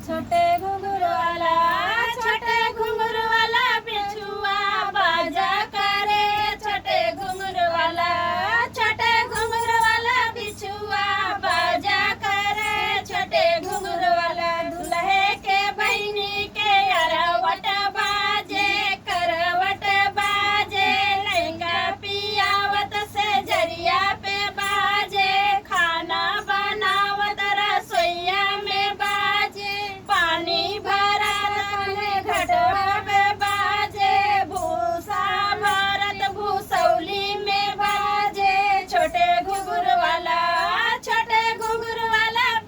छोटे घुंघरू वाला बिछुआ बाजा करे। छोटे घुंघरू वाला बिछुआ बाजा करे। छोटे घुंघरू वाला दुल्हे के बहिनी के अरवट बाजे करवट बाजे। लहंगा पियावत से जरिया पे बाजे। खाना बनावत रसोईया में बाजे। पानी भरा घटवा पे बाजे। भूसा भरत भूसौली में बाजे। छोटे घुंघरू वाला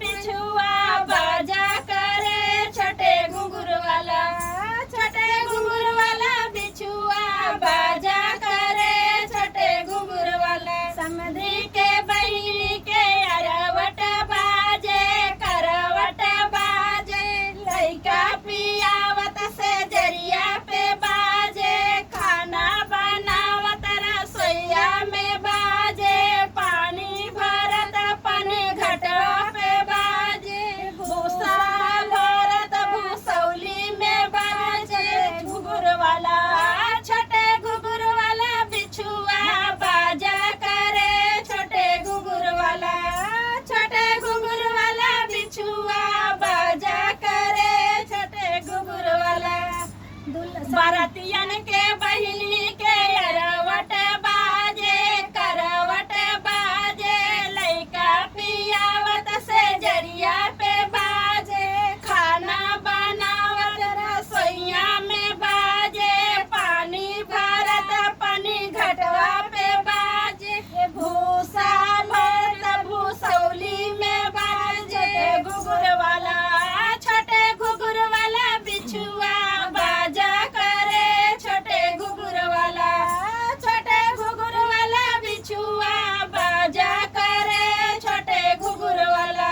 बिछुआ बाजा करे। छोटे घुंघरू वाला बिछुआ बाजा करे। छोटे घुंघरू वाला समधी के बहिनी के अरवट बाजे करवट बाजे। लइका पियावत से जरिया पे बाजे। खाना बनावत रसोईया में बाजे। पानी भरत पने घटवा पे बाजे। भूसा भरत भूसौली में बाजे। घुंघरू वाला छोटे घुंघरू वाला बिछुआ बाजा करे। छोटे घुंघरू वाला बिछुआ बाजा करे। छोटे घुंघरू वाला बारात